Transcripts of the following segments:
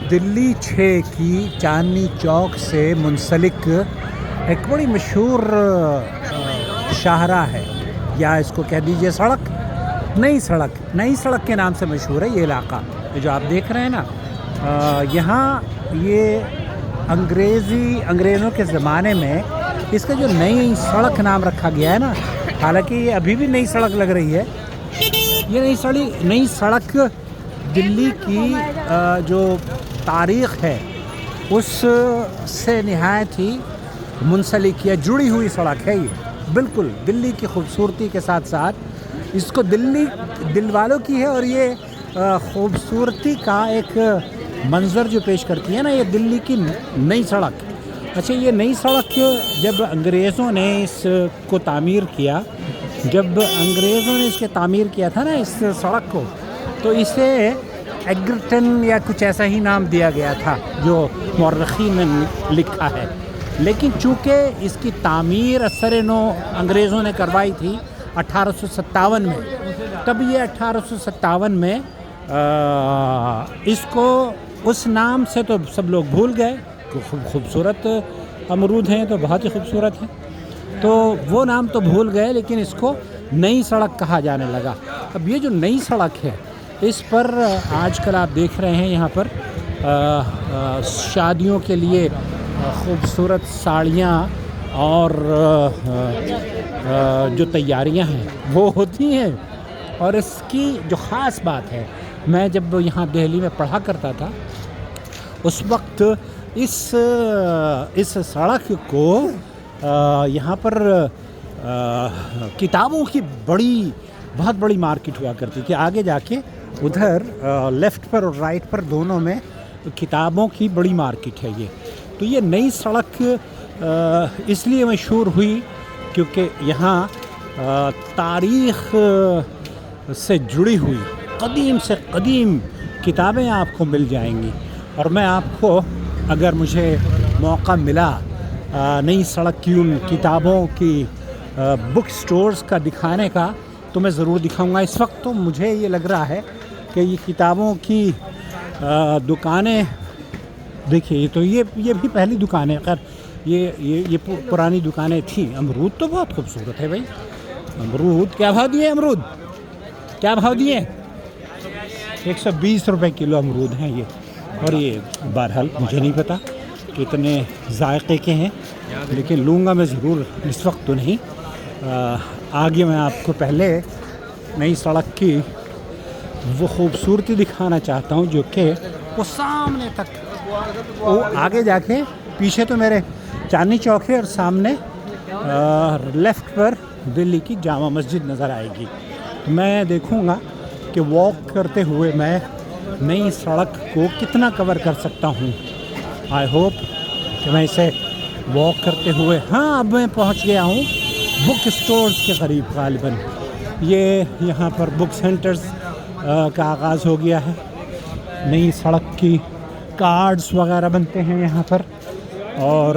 दिल्ली 6 की चांदनी चौक से मुंसलिक एक बड़ी मशहूर शाहरा है, या इसको कह दीजिए सड़क। नई सड़क के नाम से मशहूर है ये इलाका जो आप देख रहे हैं ना। यहाँ ये अंग्रेज़ों के ज़माने में इसका जो नई सड़क नाम रखा गया है ना, हालांकि ये अभी भी नई सड़क लग रही है। ये नई सड़क दिल्ली की जो तारीख़ है उससे निहायत ही मुंसलिक या जुड़ी हुई सड़क है ये। बिल्कुल दिल्ली की खूबसूरती के साथ साथ इसको दिल वालों की है, और ये खूबसूरती का एक मंज़र जो पेश करती है ना, ये दिल्ली की नई सड़क। अच्छा, ये नई सड़क जब अंग्रेज़ों ने इसको तामीर किया, तामीर किया था ना इस सड़क को, तो इसे एग्रटन या कुछ ऐसा ही नाम दिया गया था जो मौर्रखीन ने लिखा है। लेकिन चूँकि इसकी तामीर असर-ए-नौ अंग्रेज़ों ने करवाई थी 1857 में, तब ये 1857 में इसको उस नाम से तो सब लोग भूल गए। खूबसूरत अमरूद हैं तो बहुत ही खूबसूरत हैं, तो वो नाम तो भूल गए, लेकिन इसको नई सड़क कहा जाने लगा। अब ये जो नई सड़क है, इस पर आजकल आप देख रहे हैं यहाँ पर शादियों के लिए खूबसूरत साड़ियाँ और जो तैयारियाँ हैं वो होती हैं। और इसकी जो ख़ास बात है, मैं जब यहाँ दिल्ली में पढ़ा करता था उस वक्त इस सड़क को यहाँ पर किताबों की बहुत बड़ी मार्केट हुआ करती थी। आगे जाके उधर लेफ़्ट पर और राइट पर दोनों में किताबों की बड़ी मार्केट है ये। तो ये नई सड़क इसलिए मशहूर हुई क्योंकि यहाँ तारीख़ से जुड़ी हुई कदीम से कदीम किताबें आपको मिल जाएंगी। और मैं आपको, अगर मुझे मौका मिला नई सड़क की उन किताबों की बुक स्टोर्स का दिखाने का, तो मैं ज़रूर दिखाऊंगा। इस वक्त तो मुझे ये लग रहा है कि ये किताबों की दुकानें देखिए, तो ये भी पहली दुकान है। खैर ये पुरानी दुकानें थी। अमरूद तो बहुत खूबसूरत है भाई। अमरूद क्या भाव दिए? क्या भाव दिए? 120 रुपए किलो अमरूद हैं ये। और ये बहरहाल मुझे नहीं पता कितने जायके के हैं, लेकिन लूँगा मैं ज़रूर, इस वक्त तो नहीं। आगे मैं आपको पहले नई सड़क की वो खूबसूरती दिखाना चाहता हूँ, जो कि वो सामने तक, वो आगे जाके पीछे तो मेरे चांदनी चौक है और सामने लेफ़्ट पर दिल्ली की जामा मस्जिद नज़र आएगी। मैं देखूँगा कि वॉक करते हुए मैं नई सड़क को कितना कवर कर सकता हूँ। आई होप कि मैं इसे वॉक करते हुए, हाँ अब मैं पहुँच गया हूँ बुक स्टोर्स के करीब गालिबन। ये यहाँ पर बुक सेंटर्स का आगाज़ हो गया है। नई सड़क की कार्ड्स वगैरह बनते हैं यहाँ पर। और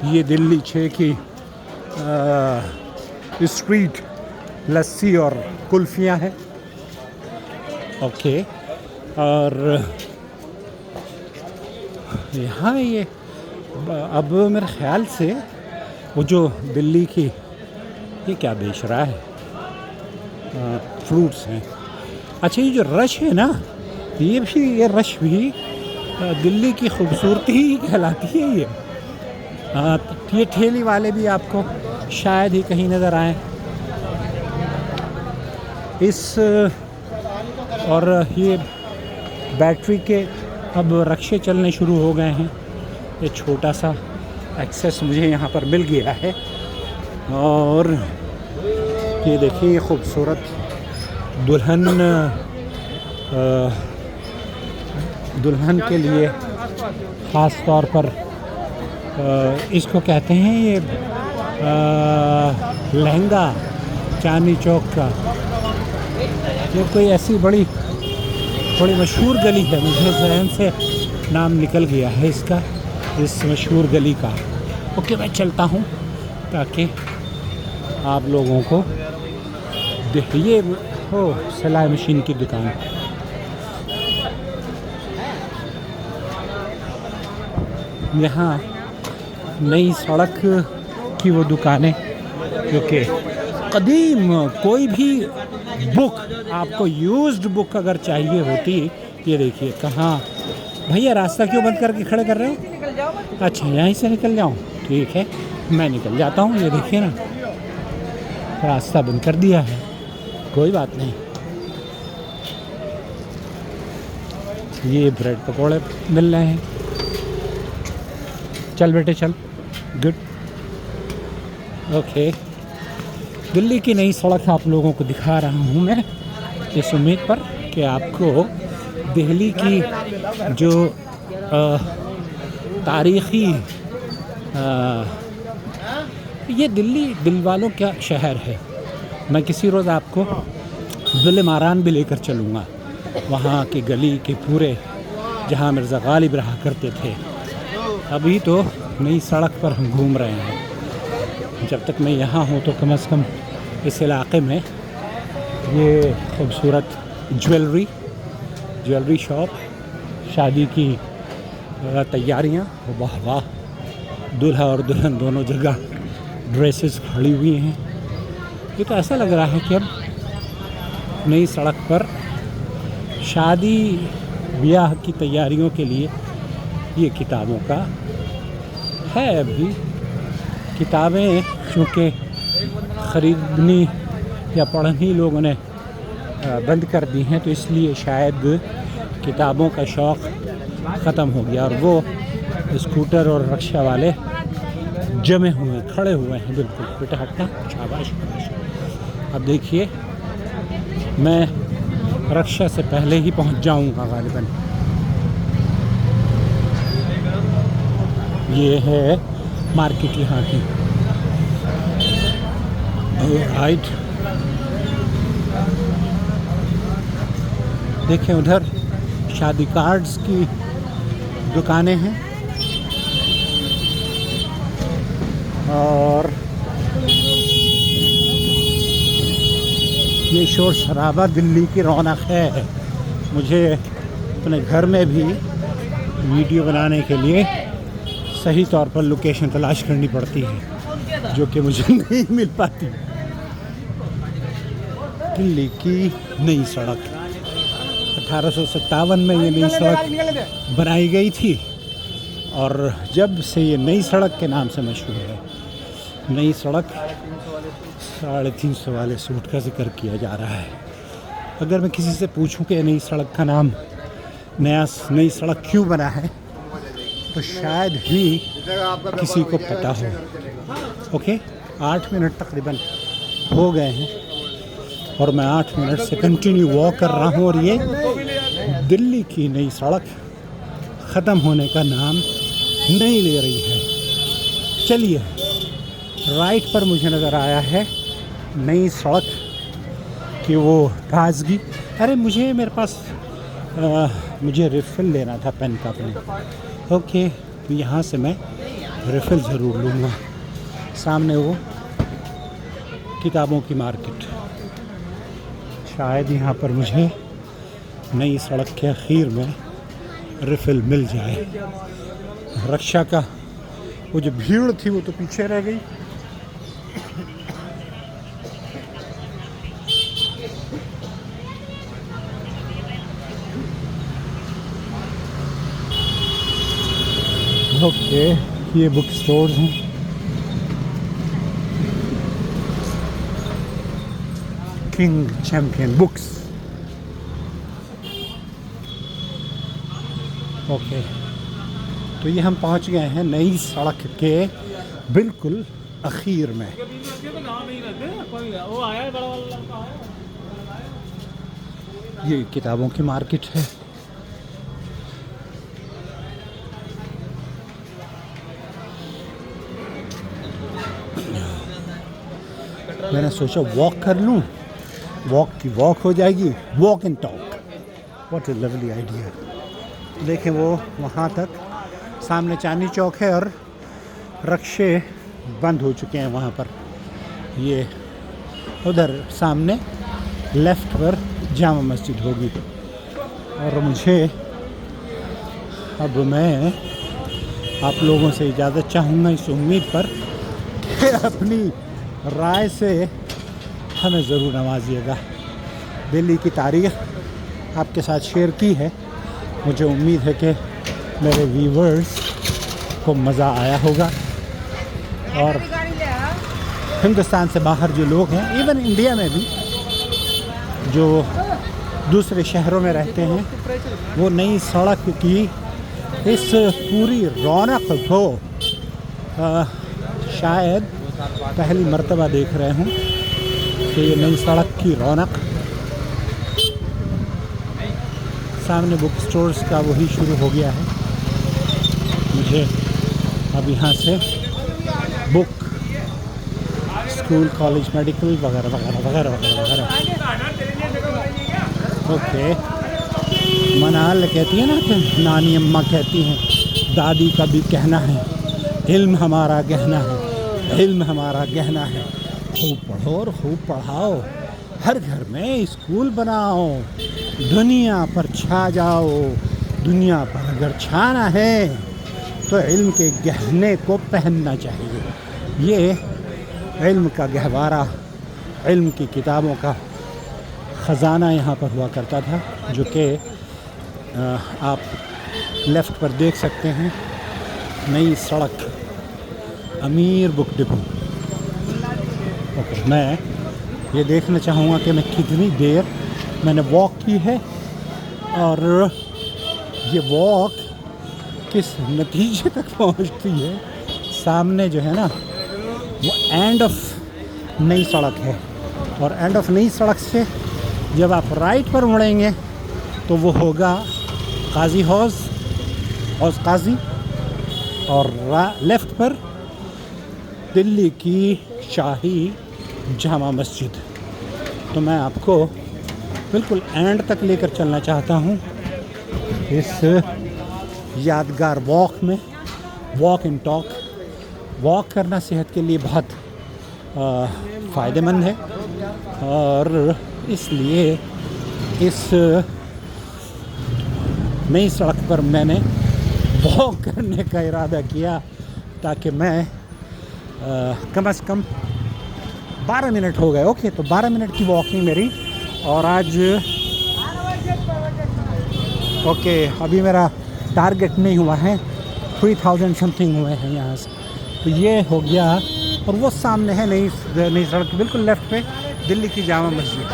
ये दिल्ली 6 की स्ट्रीट लस्सी और कुल्फ़ियाँ हैं। ओके, और यहाँ ये अब मेरे ख़्याल से वो जो दिल्ली की, ये क्या बेच रहा है? फ्रूट्स हैं। अच्छा, ये जो रश है ना, ये रश भी दिल्ली की खूबसूरती ही कहलाती है। ये ठेली वाले भी आपको शायद ही कहीं नज़र आए और ये बैटरी के अब रक्शे चलने शुरू हो गए हैं। ये छोटा सा एक्सेस मुझे यहाँ पर मिल गया है। और ये देखिए, ये खूबसूरत दुल्हन के लिए ख़ास तौर पर इसको कहते हैं ये लहंगा चांदनी चौक का। ये कोई ऐसी बड़ी मशहूर गली है, मुझे जहन से नाम निकल गया है इसका, इस मशहूर गली का। ओके, मैं चलता हूँ ताकि आप लोगों को देखिए। सिलाई मशीन की दुकान। यहाँ नई सड़क की वो दुकानें, क्योंकि कदीम कोई भी बुक, आपको यूज्ड बुक अगर चाहिए होती, ये देखिए कहाँ। भैया रास्ता क्यों बंद करके खड़े कर रहे हो? अच्छा यहीं से निकल जाऊँ, ठीक है मैं निकल जाता हूँ। ये देखिए ना, रास्ता बंद कर दिया है, कोई बात नहीं। ये ब्रेड पकोड़े मिल रहे हैं। चल बेटे चल, गुड, ओके। दिल्ली की नई सड़क आप लोगों को दिखा रहा हूँ मैं, इस उम्मीद पर कि आपको दिल्ली की जो तारीख़ी, ये दिल्ली दिल वालों का शहर है। मैं किसी रोज़ आपको दिल मारान भी लेकर चलूँगा, वहाँ की गली के पूरे, जहाँ मिर्ज़ा गालिब रहा करते थे। अभी तो नई सड़क पर हम घूम रहे हैं। जब तक मैं यहाँ हूँ तो कम से कम इस इलाके में ये खूबसूरत ज्वेलरी शॉप, शादी की तैयारियाँ, वाह वाह, दूल्हा और दुल्हन दोनों जगह ड्रेसेस खड़ी हुई हैं। ये तो ऐसा लग रहा है कि अब नई सड़क पर शादी ब्याह की तैयारियों के लिए ये किताबों का है। अभी किताबें चूँकि ख़रीदनी या पढ़नी लोगों ने बंद कर दी हैं, तो इसलिए शायद किताबों का शौक़ ख़त्म हो गया और वो स्कूटर और रिक्शा वाले जमे हुए खड़े हुए हैं। बिल्कुल बेटा हटना, शाबाश। अब देखिए मैं रिक्शा से पहले ही पहुंच जाऊंगा गालिबन। ये है मार्केट यहाँ की। राइट, देखें उधर शादी कार्ड्स की दुकानें हैं और ये शोर शराबा दिल्ली की रौनक है। मुझे अपने घर में भी वीडियो बनाने के लिए सही तौर पर लोकेशन तलाश करनी पड़ती है, जो कि मुझे नहीं मिल पाती। दिल्ली की नई सड़क 1857 में ये नई सड़क बनाई गई थी और जब से ये नई सड़क के नाम से मशहूर है। नई सड़क 350 वाले सूट का जिक्र किया जा रहा है। अगर मैं किसी से पूछूं कि नई सड़क का नाम नई सड़क क्यों बना है, तो शायद ही किसी को पता हो। ओके, 8 मिनट तकरीबन हो गए हैं और मैं 8 मिनट से कंटिन्यू वॉक कर रहा हूँ और ये दिल्ली की नई सड़क ख़त्म होने का नाम नहीं ले रही है। चलिए, राइट पर मुझे नज़र आया है नई सड़क की वो ताज़गी। अरे मेरे पास मुझे रिफ़िल लेना था पेन का अपने। ओके, तो यहाँ से मैं रिफ़िल ज़रूर लूँगा। सामने वो किताबों की मार्केट, शायद यहाँ पर मुझे नई सड़क के आखिर में रिफ़िल मिल जाए। रिक्शा का वो जो भीड़ थी वो तो पीछे रह गई। ओके, ये बुक स्टोर्स हैं। King champion books. ओके, तो ये हम पहुंच गए हैं नई सड़क के बिल्कुल आखिर में। ये किताबों की मार्केट है। मैंने सोचा वॉक कर लूं, वॉक की वॉक हो जाएगी, walk and talk. What A lovely idea. देखें वो वहाँ तक सामने चांदनी चौक है और रिक्शे बंद हो चुके हैं वहाँ पर। ये उधर सामने लेफ़्ट पर जामा मस्जिद होगी और मुझे अब मैं आप लोगों से इजाज़त चाहूँगा इस उम्मीद पर कि अपनी राय से हमें ज़रूर नवाजिएगा। दिल्ली की तारीख़ आपके साथ शेयर की है। मुझे उम्मीद है कि मेरे व्यूवर्स को मज़ा आया होगा और हिंदुस्तान से बाहर जो लोग हैं, इवन इंडिया में भी जो दूसरे शहरों में रहते हैं, वो नई सड़क की इस पूरी रौनक को शायद पहली मर्तबा देख रहे हूँ कि ये नई सड़क की रौनक। सामने बुक स्टोर्स का वही शुरू हो गया है। मुझे अब यहाँ से बुक, स्कूल, कॉलेज, मेडिकल वगैरह वगैरह वगैरह वगैरह वगैरह। ओके, मनाल कहती है ना कि नानी अम्मा कहती हैं, दादी का भी कहना है, इल्म हमारा गहना है, इल्म हमारा गहना है। खूब पढ़ो और खूब पढ़ाओ, हर घर में स्कूल बनाओ, दुनिया पर छा जाओ। दुनिया पर अगर छाना है तो इल्म के गहने को पहनना चाहिए। ये इल्म का गहवारा, इल्म की किताबों का ख़जाना यहाँ पर हुआ करता था, जो कि आप लेफ़्ट पर देख सकते हैं। नई सड़क, अमीर बुक डिपो। ओके, मैं ये देखना चाहूँगा कि मैं कितनी देर मैंने वॉक की है और ये वॉक किस नतीजे तक पहुँचती है। सामने जो है ना, वो एंड ऑफ नई सड़क है और एंड ऑफ नई सड़क से जब आप राइट पर मुड़ेंगे तो वो होगा काजी हौज़ काजी, और लेफ़्ट पर दिल्ली की शाही जामा मस्जिद। तो मैं आपको बिल्कुल एंड तक लेकर चलना चाहता हूँ इस यादगार वॉक में। Walk and talk. वॉक करना सेहत के लिए बहुत फ़ायदेमंद है और इसलिए इस नई सड़क पर मैंने वॉक करने का इरादा किया ताकि मैं कम से कम 12 मिनट हो गए। ओके, तो 12 मिनट की वॉकिंग मेरी, और आज ओके अभी मेरा टारगेट नहीं हुआ है, 3000 समथिंग हुए हैं यहाँ से। तो ये हो गया और वो सामने है नई सड़क बिल्कुल लेफ़्ट पे दिल्ली की जामा मस्जिद।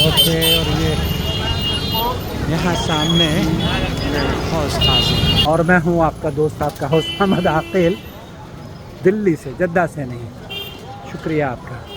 ओके, और ये यहाँ सामने हौज़ काज़ी, और मैं हूँ आपका दोस्त, आपका होस्ट मोहम्मद आकिल, दिल्ली से, जद्दा से नहीं। शुक्रिया आपका।